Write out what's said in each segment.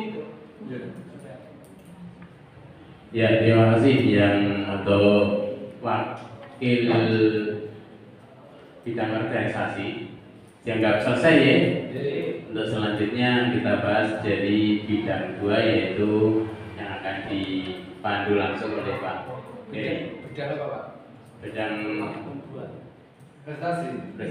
itu. Ya, terima kasih yang untuk wakil bidang organisasi. Dianggap selesai ya. Untuk selanjutnya kita bahas dari bidang 2 yaitu yang akan dipandu langsung oleh Pak. Bidang apa Pak? Bidang prestasi dan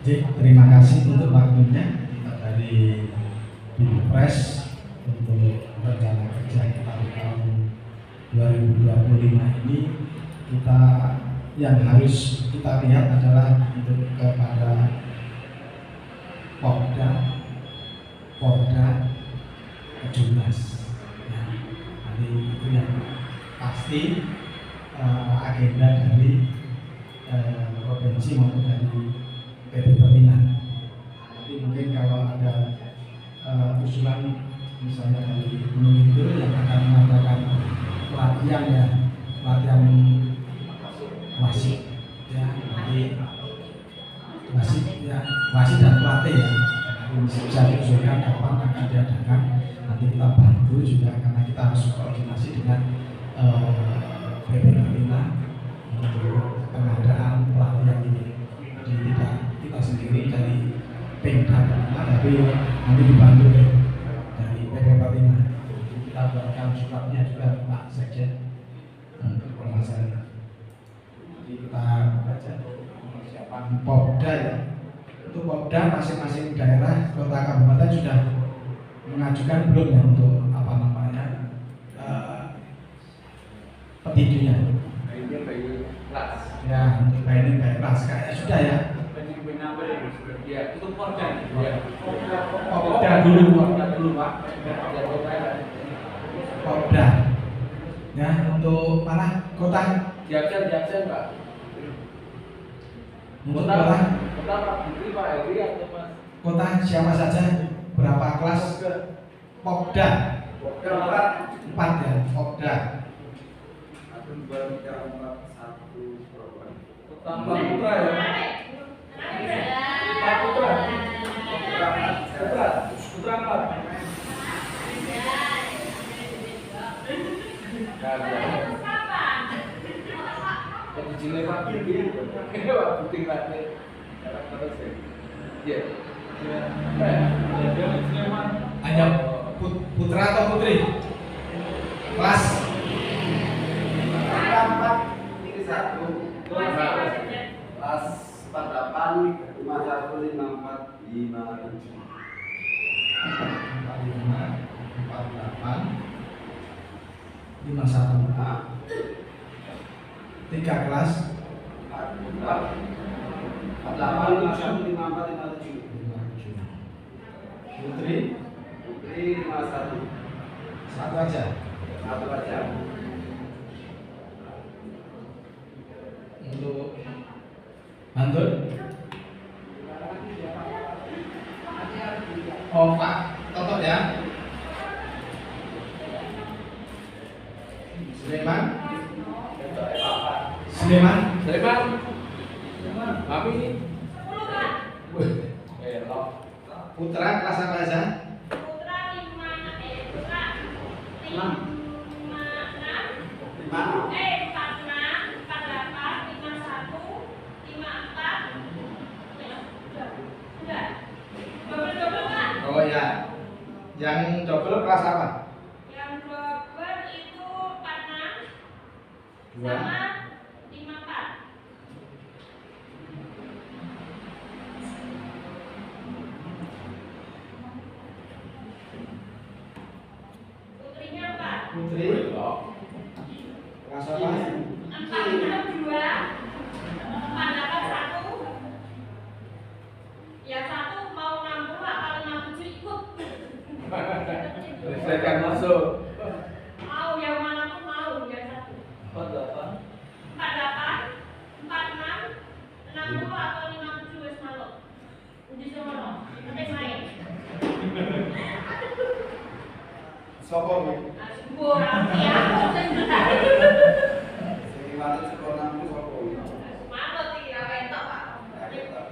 terima kasih untuk waktunya dari Pilpres untuk rencana kerja kita di tahun 2025 ini. Kita yang harus kita lihat adalah untuk kepada Porda Kejurnas. Nah, nanti itu yang pasti agenda dari provinsi maupun dari PP Pertinan. Nanti mungkin kalau ada usulan misalnya dari Gunung Kidul yang akan mengadakan pelatihan wasit ya, nanti wasit dan pelatih ya, bisa diusulkan kapan akan diadakan. Nanti kita bantu juga karena kita harus koordinasi dengan PP Pertinan untuk pengadaan pelatihan ini. Jadi tidak kita sendiri dari Pemda tapi nanti dibantu dari PP Pertinan. Kita buatkan suratnya juga Pak Sekjen untuk permasalahan. Jadi kita baca persiapan Popda ya. Untuk Popda masing-masing daerah kota kabupaten sudah mengajukan belum ya untuk apa namanya petitumnya? Ya, untuk training by kelas kayaknya sudah ya. Ya, itu Porda. Ya. Popda dulu Pak. Popda. Ya, untuk mana kota? Di absen Pak. Untuk kota Pak Budi, Pak Heri atau Mas? Kota siapa saja? Berapa kelas? Popda. 4 ya, Popda. Tambah Putra ya? Pak Putra 4. Jadi jilid Pak Budi, Pak Budi latih terus ya? Iya. Hanya putra atau putri? Kelas 4 ini 1 kelas 48 51 54 57 3 kelas 57 Putri 51 satu aja. Untuk Bantul. Oh Pak Toto ya. Sleman. Mami ini. Putra kelas apa aja? Putra 6 Oh ya. Yang double kelas apa? Yang double itu 46 2 sama 54. Putrinya Putri. Kelas apa? 462. Pandangan 1. Yang satu mau 60 atau 57 ikut. Silakan masuk. Mau yang mana pun mau yang satu. 48. 48, 46, 60 atau 57 wis maluk. Uji semono. Penting main. Sopo Bu? Asbuh rapi aku sing benar. Sing mati sekolah nang sopo? Maluk iki ra entok, Pak.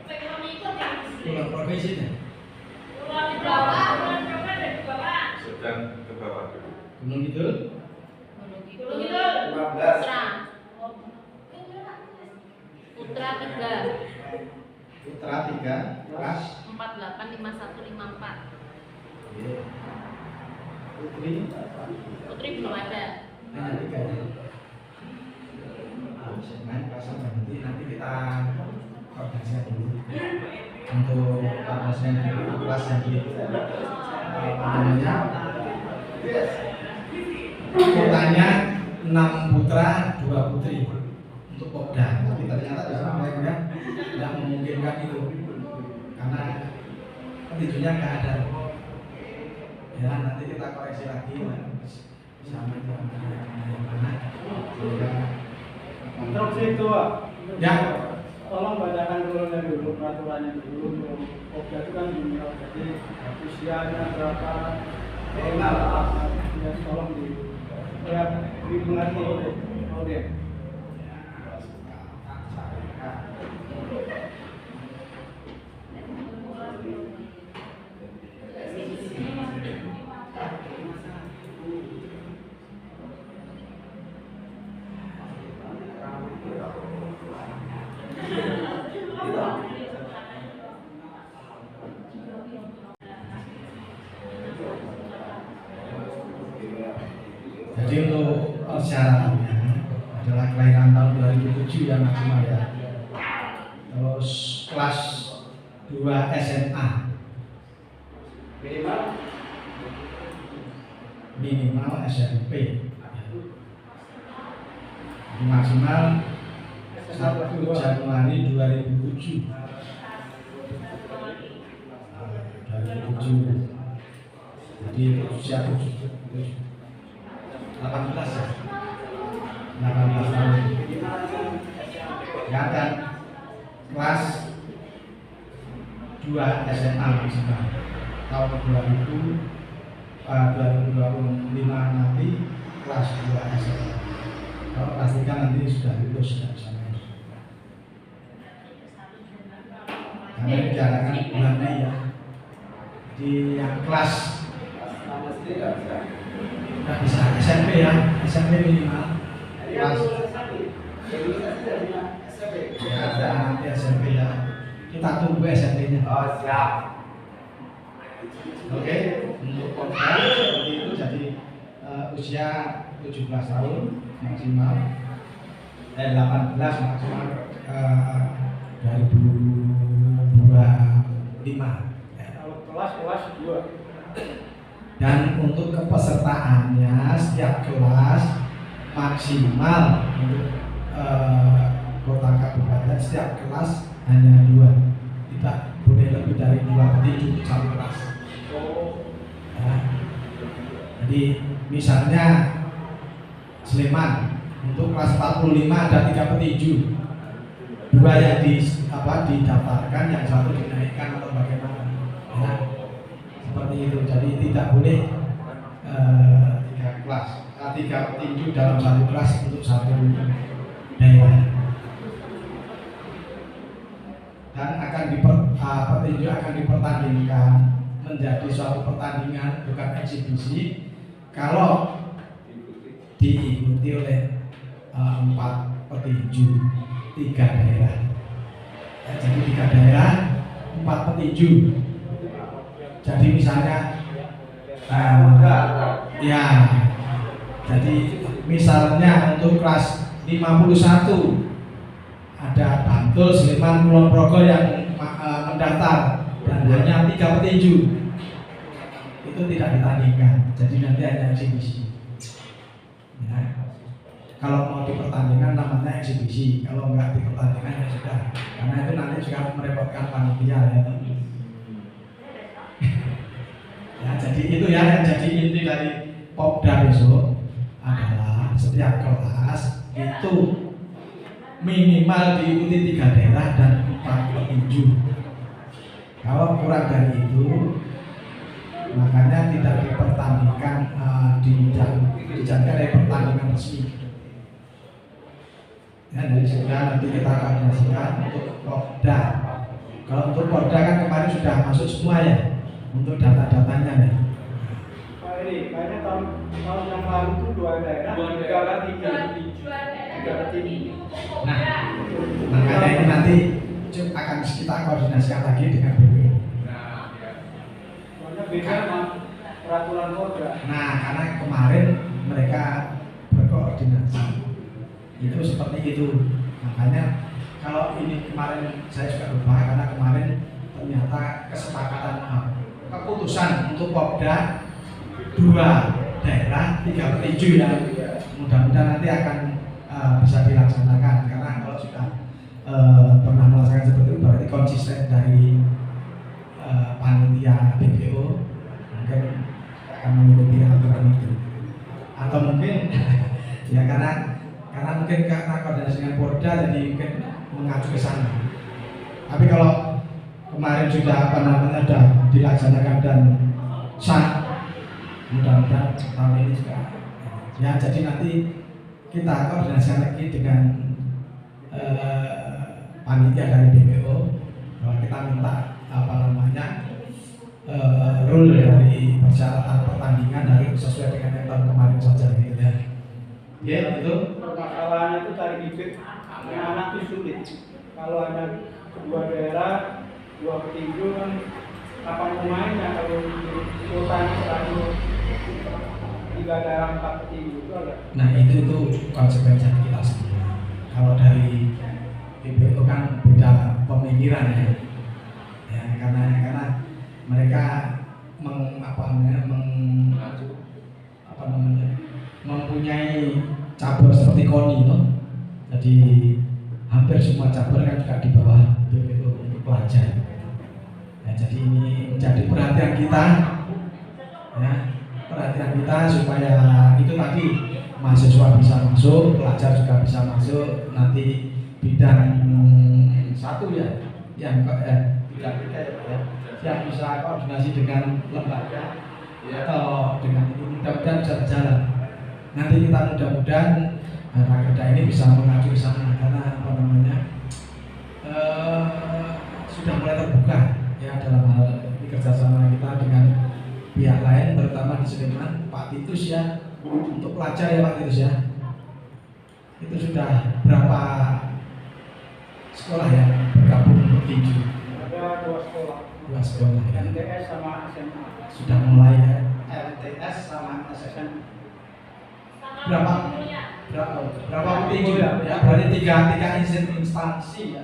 Pengen ikut yang sini. Keluar profesi ya? Keluar di bawah, keluar coba dari bawah. Sedang ke bawah dulu. Gunung Kidul. Dulu gitu. 15. Putra 3 Putra 3 kelas 485154. Putri Putri belum ada. hanya 3 ya. Main kelas apa nanti kita koordinasikan dulu untuk kelas yang di namanya kotanya 6 putra 2 putri untuk Popda, tapi ternyata di sana mereka tidak memungkinkan itu karena petinjunya nggak ada. Ya nanti kita koreksi lagi sama yang mana. Instruksi itu, Pak. Ya. Tolong bacakan dulu peraturannya dulu. Popda itu kan junior, jadi usianya berapa? Ya, tolong dimengerti oleh Jadi untuk persyaratannya adalah kelahiran tahun 2007 yang maksimal ya. Terus kelas 2 SMA minimal SMP. Maksimal 1 Januari 2007. 2007. Jadi usia 18 ya. 18 tahun. Ya dan kelas 2 SMA maksimal tahun 2025 nanti kelas 2 SMA. Kalau kelas 3 nanti sudah lulus ya sama. Karena dijalankan bulan Mei ya. Di yang kelas nggak bisa SMP ya, SMP minimal kelas ya nanti SMP ya, kita tunggu SMP-nya. Oh siap. Oke, untuk Popda seperti itu jadi usia 17 tahun maksimal, 18 maksimal 2025. kalau kelas 2. Dan untuk kepesertaannya setiap kelas maksimal untuk kota kabupaten setiap kelas hanya 2, tidak boleh lebih dari 2 petinju satu kelas. Ya. Jadi misalnya Sleman untuk kelas 45 ada 3 petinju, 2 yang didaftarkan, yang 1 dinaikkan atau bagaimana. Ya. Seperti itu, jadi tidak boleh 3 kelas, 3 petinju dalam 1 kelas untuk 1 daerah. Dan petinju akan dipertandingkan menjadi suatu pertandingan, bukan eksibisi, kalau diikuti oleh 4 petinju 3 daerah. Ya, jadi 3 daerah 4 petinju. Jadi misalnya ya, jadi misalnya untuk kelas 51 ada Bantul, Sleman, Kulon Progo yang mendaftar dan hanya 3 petinju, itu tidak ditandingkan, jadi nanti hanya eksibisi. kalau mau di pertandingan namanya eksibisi, kalau nggak di pertandingan ya sudah, karena itu nanti juga merepotkan panitia ya. Ya, jadi itu ya yang jadi inti dari Popda besok adalah setiap kelas itu minimal diikuti 3 daerah dan 4 petinju. Kalau kurang dari itu, makanya tidak dipertandingkan dijadikan dari pertandingan resmi. Ya, dari sudah nanti kita akan menyaksikan untuk Popda. Kalau untuk Popda kan kemarin sudah masuk semua ya, untuk data-datanya ya. Pak Eri, kayaknya tahun yang lalu itu 2 daerah, 3 tim. Nah, makanya ini nanti akan kita koordinasikan lagi dengan BPO. Soalnya beda sama peraturan Polda. Nah, karena kemarin mereka berkoordinasi, itu seperti itu. Makanya kalau ini kemarin saya juga lupa karena kemarin ternyata kesepakatan keputusan untuk Popda 2 daerah 3 petinju ya. Mudah-mudahan nanti akan bisa dilaksanakan karena kalau sudah pernah melaksanakan seperti itu berarti konsisten dari panitia BPO mungkin akan mengikuti aturan itu atau mungkin ya karena mungkin karena koordinasi dengan Polda jadi mungkin mengacu ke sana. Tapi kalau kemarin sudah sudah dilaksanakan dan sah, mudah-mudahan tahun ini juga ya. Jadi nanti kita koordinasi lagi dengan panitia dari BPO. Kalau kita minta rule dari persyaratan pertandingan dari sesuai dengan yang tahun kemarin saja gitu ya. Ya itu. Permasalahannya itu cari bibit yang anak itu sulit. Kalau ada 2 daerah, 2 petinju kan kapan pemainnya kalau kotanya selalu 3 daerah 4 petinju itu ada. Nah itu konsekuensi kita semua. Kalau dari BPO kan beda pemikiran ya. Ya karena mereka mempunyai cabur seperti KONI loh. Jadi hampir semua cabur kan juga di bawah BPO untuk pelajar. Ya, jadi ini menjadi perhatian kita, ya, perhatian kita supaya itu tadi mahasiswa bisa masuk, pelajar juga bisa masuk. Nanti bidang 1 ya, yang bidang 3 ya, yang bisa koordinasi dengan lembaga atau dengan ini mudah-mudahan bisa berjalan. Nanti kita mudah-mudahan rakerda ini bisa mengacu ke sana karena sudah mulai terbuka ya dalam hal ini kerjasama kita dengan pihak lain terutama di Sleman. Pak Titus ya, untuk pelajar ya Pak Titus ya, itu sudah berapa sekolah yang bergabung untuk tinju? Ada 2 sekolah. 2 sekolah ya. MTS sama SMA. Sudah mulai ya. MTS sama SMA. Berapa petinju ya? Berarti tiga instansi ya.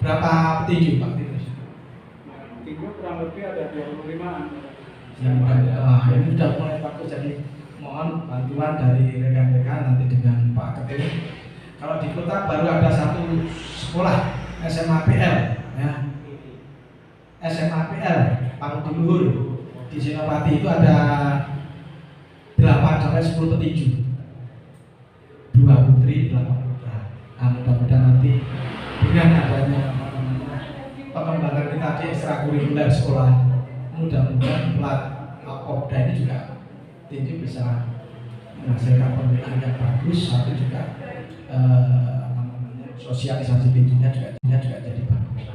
Berapa petinju Pak Titus? Petinju kurang lebih ada 25-an. Ini sudah mulai bagus, jadi mohon bantuan dari rekan-rekan nanti dengan Pak Ketua. Kalau di kota baru ada 1 sekolah SMAPL ya. SMAPL Pangudi Luhur di Senopati itu ada 8 sampai 10 petinju, 2 putri, 8 putra. Nah, mudah-mudahan nanti dengan adanya pengembangan kita di ekstrakurikuler sekolah, mudah-mudahan Popda ini juga tinju bisa menghasilkan pembinaan yang bagus. Satu juga sosialisasi tinjunya juga jadi bagus.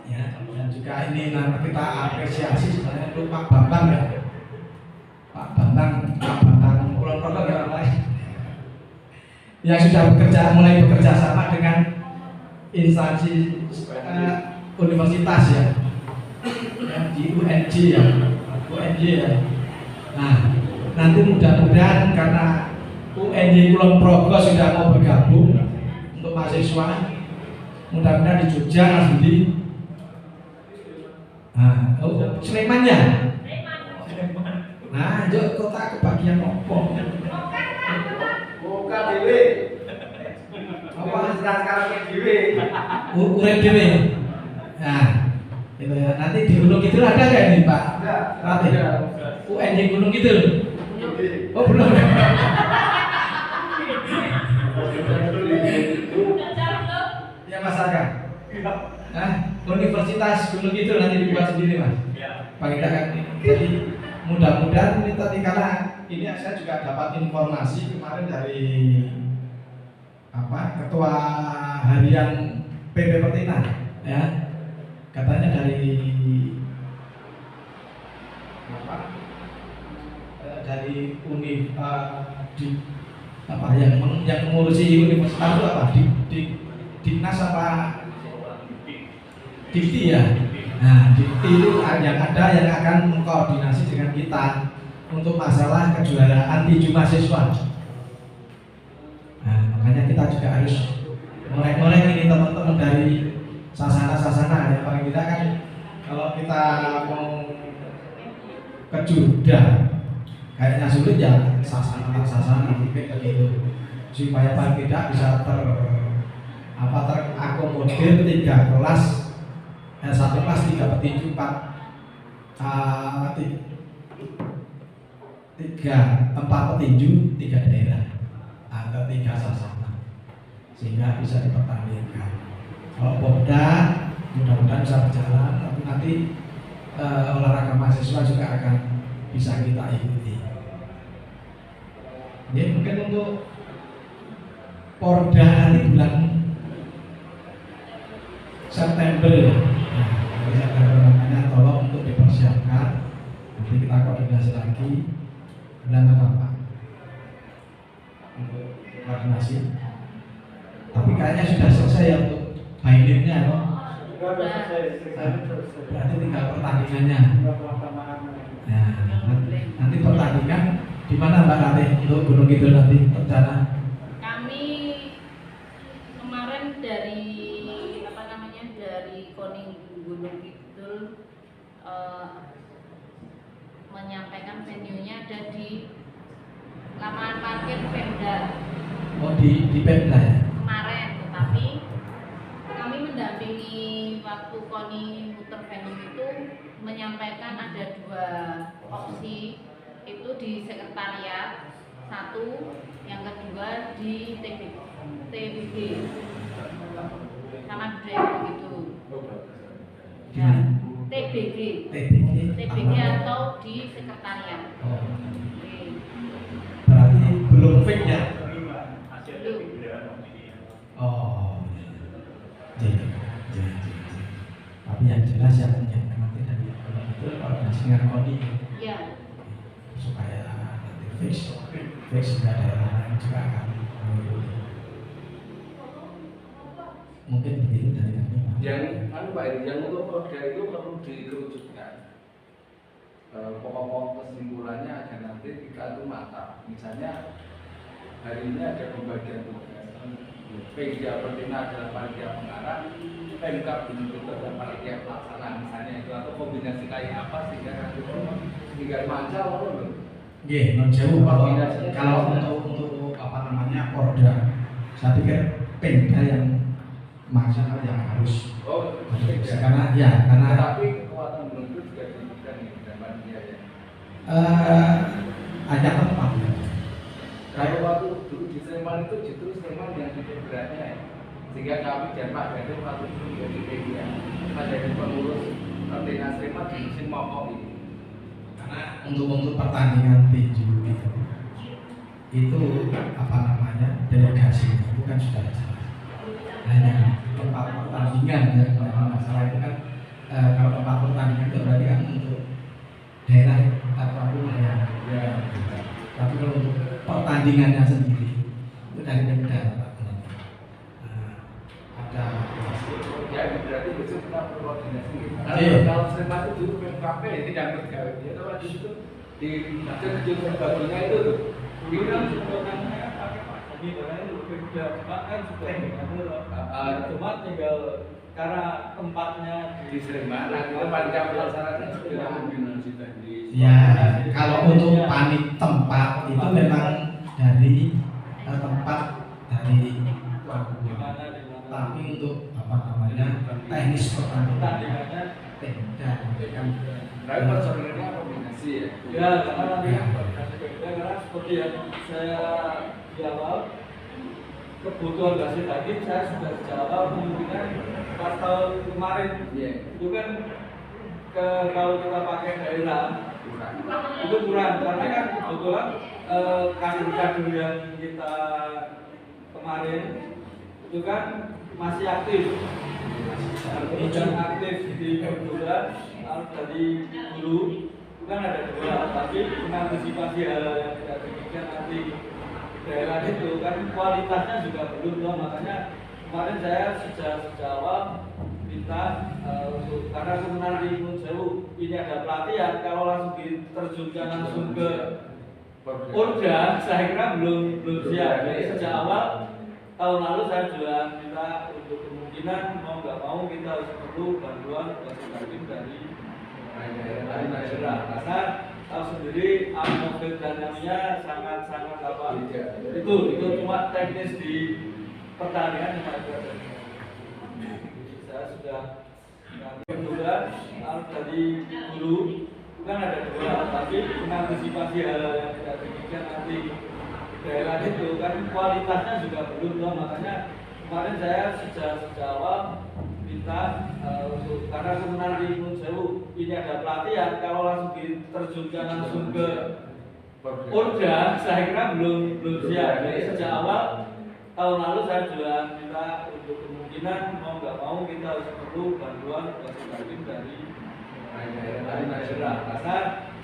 Ya, dan juga ini nanti kita apresiasi sebenarnya untuk Pak Bambang ya. Pak Bambang Kulon Progo ya Pak, yang sudah mulai bekerja sama dengan instansi universitas ya, di UNJ ya. Nah, nanti mudah-mudahan karena UNJ Kulon Progo sudah mau bergabung untuk mahasiswa, mudah-mudahan di Jogja Mas Budi. Nah, Sleman ya? Nah, yo kota kebagian opo? Buka dewe. Apa sekarang yang dewe? Urip dhewe. Nah, itu ya. Nanti di Gunung Kidul ada nggak nih Pak? Ada. Ratih. UN di Gunung Kidul. Oh belum. Ya Mas Arga. Nah, Universitas Gunung Kidul nanti dibuat sendiri Mas. Pakai kan. Jadi mudah-mudahan ini tadi karena ini saya juga dapat informasi kemarin dari ketua harian PP Pertina ya, katanya dari dari yang mengurusi universitas itu apa di Dinas apa Dikti ya. Nah, Dikti itu yang ada yang akan mengkoordinasi dengan kita untuk masalah kejuaraan tinju mahasiswa. Nah, makanya kita juga harus ngorek-ngorek ini teman-teman dari sasana-sasana ya, paling tidak kan kalau kita mau ke Juda kayaknya sulit ya, sasana gitu supaya paling tidak bisa terakomodir 3 kelas, 1 kelas 3 petinju, 4 petinju 3 daerah atau 3 sasana sehingga bisa dipertandingkan. Kalau Popda mudah-mudahan bisa berjalan, tapi nanti olahraga mahasiswa juga akan bisa kita ikuti. Jadi mungkin untuk Porda nanti bulan September ya. Nah, September namanya tolong untuk dipersiapkan. Nanti kita koordinasi lagi bulan apa Pak? Untuk koordinasi. Tapi kayaknya sudah selesai ya untuk bainnya loh. Berarti tinggal pertandingannya. Nah, nanti pertandingan di mana Mbak Ratih untuk Gunung Kidul nanti rencana? Kami kemarin dari KONI Gunung Kidul menyampaikan venue-nya ada di lapangan parkir Pemda. Oh di Pemda ya? Kemarin, tetapi kami mendampingi waktu KONI muter venue itu menyampaikan ada 2 opsi, itu di sekretariat 1, yang kedua di TBG sama budaya begitu. Ya, TBG atau di sekretariat. Oh. Berarti belum fix ya? Belum. Oh. Jadi. Tapi yang jelas ya nanti dari itu koordinasi dengan KONI. Iya. Supaya nanti fix juga daerah lain juga akan mengikuti. Mungkin begitu dari kami. Yang untuk Porda itu perlu dikerucutkan. Pokok-pokok kesimpulannya agar nanti kita itu mata. Misalnya hari ini ada pembagian tugas. Pemda Pertina adalah panitia pengarah, Pemkab Gunung Kidul adalah panitia pelaksana, misalnya itu, atau kombinasi kayak apa sehingga nanti tinggal mancal loh. Iya, non jauh kalau untuk apa namanya Porda, saya pikir Pemda yang maksimal yang harus. Oh, karena tapi kekuatan Gunung Kidul juga diberikan nih dan panitia ya. Ada tempat. Kalau waktu dulu di Sleman itu justru Sleman yang titik beratnya ya. Sehingga kami dan Pak Gatot waktu itu menjadi media menjadi pengurus Pertina Sleman di musim mokok ini. Karena untuk pertandingan tinju itu apa namanya delegasi itu kan sudah jelas. Hanya tempat pertandingan ya, kalau masalah itu kan kalau tempat pertandingan itu berarti kan untuk daerah apapun ya. Tapi kalau untuk pertandingannya sendiri itu dari Pemda ada Ya berarti besok kita perlu koordinasi. Iya. Kalau Sleman itu dulu PMKP tidak bergawe. Ya kalau di situ di kejadian baginya itu tuh. Bilang sebenarnya pakai Pak Jadi itu Pemda kan sudah cuma tinggal karena tempatnya di Sleman, nah itu panitia pelaksanaan sudah kombinasi teknis Ya, kalau untuk panitia tempat itu memang dari tempat dari tapi untuk apa namanya teknis pertandingan Pemda Tapi personilnya kombinasi ya. Ya, karena nanti karena seperti yang saya jawab, kebutuhan wasit tadi saya sudah jawab kemungkinan pas tahun kemarin itu kan kalau kita pakai daerah itu kurang karena kan kebetulan kader-kader yang kita kemarin itu kan masih aktif aktif di kebetulan dari dulu itu kan ada dua, tapi mengantisipasi hal yang tidak demikian nanti daerah itu kan kualitasnya juga belum loh, makanya kemarin saya sudah jawab minta untuk karena kebenaran di Gunung Sewu ini ada pelatihan, kalau langsung diterjunkan langsung ke Porda, saya kira belum siap. Jadi sejak awal tahun lalu saya juga minta untuk kemungkinan mau nggak mau kita harus perlu bantuan wasit dari daerah karena tahu sendiri atmosfer dynamiknya sangat apa itu cuma teknis di pertandingan yang ada. Saya sudah kemudian dari dulu kan ada dua, tapi mengantisipasi hal yang tidak demikian nanti daerah itu kan kualitasnya juga belum loh, makanya kemarin saya sudah jawab minta untuk karena kebenaran di Gunung Sewu ini ada pelatihan, kalau langsung diterjunkan langsung ke Porda, saya kira belum siap. Jadi sejak awal tahun lalu saya juga minta untuk kemungkinan mau nggak mau kita harus perlu bantuan wasit dari daerah karena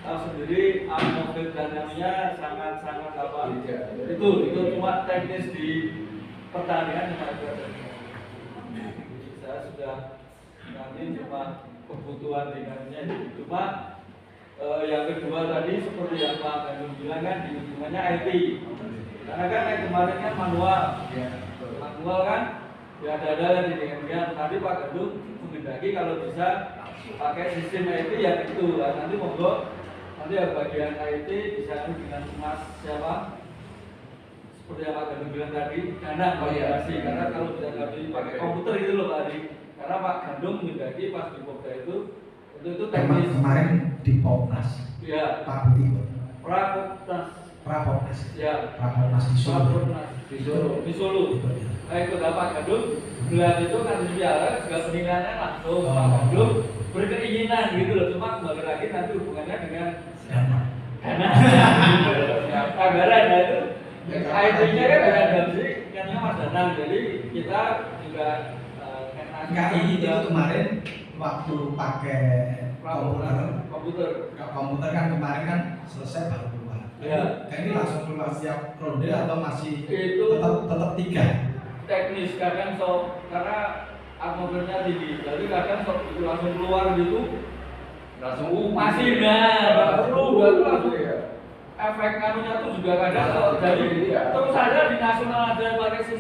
tahu sendiri atmosfer dynamiknya sangat apa itu cuma teknis di pertandingan yang ada. Saya sudah nanti cuma kebutuhan dinamiknya cuma yang kedua tadi seperti yang Pak Gandung bilang kan hubungannya IT karena kan kemarin kan manual kan ya ada di dengan tadi Pak Gandung menghendaki kalau bisa pakai sistem IT yang itu nanti monggo nanti bagian IT bisa dengan Mas siapa seperti yang Pak Gandung bilang tadi karena koordinasi karena kalau bisa kami pakai komputer itu loh tadi karena Pak Gandung menghendaki pas di Popda itu untuk itu teknis kemarin di Popnas ya Pak Budi Rapopnas ya Rapopnas di Solo itu Pak Gandung gelar itu kan biara juga penilaiannya langsung Pak Gandung berkeinginan gitu loh, cuma kembali lagi nanti hubungannya dengan dana anggaran itu IT-nya kan ada sih kan Mas Danang, jadi kita juga KI itu kemarin waktu pakai komputer kan kemarin kan selesai baru keluar. Ya. Ini langsung keluar siap ronde atau masih itu tetap 3? Teknis kadang karena atmosfernya tinggi, jadi kadang itu langsung keluar gitu Langsung masih nggak perlu langsung efek kanunya tuh juga kadang jadi terus ada di nasional ada pakai sistem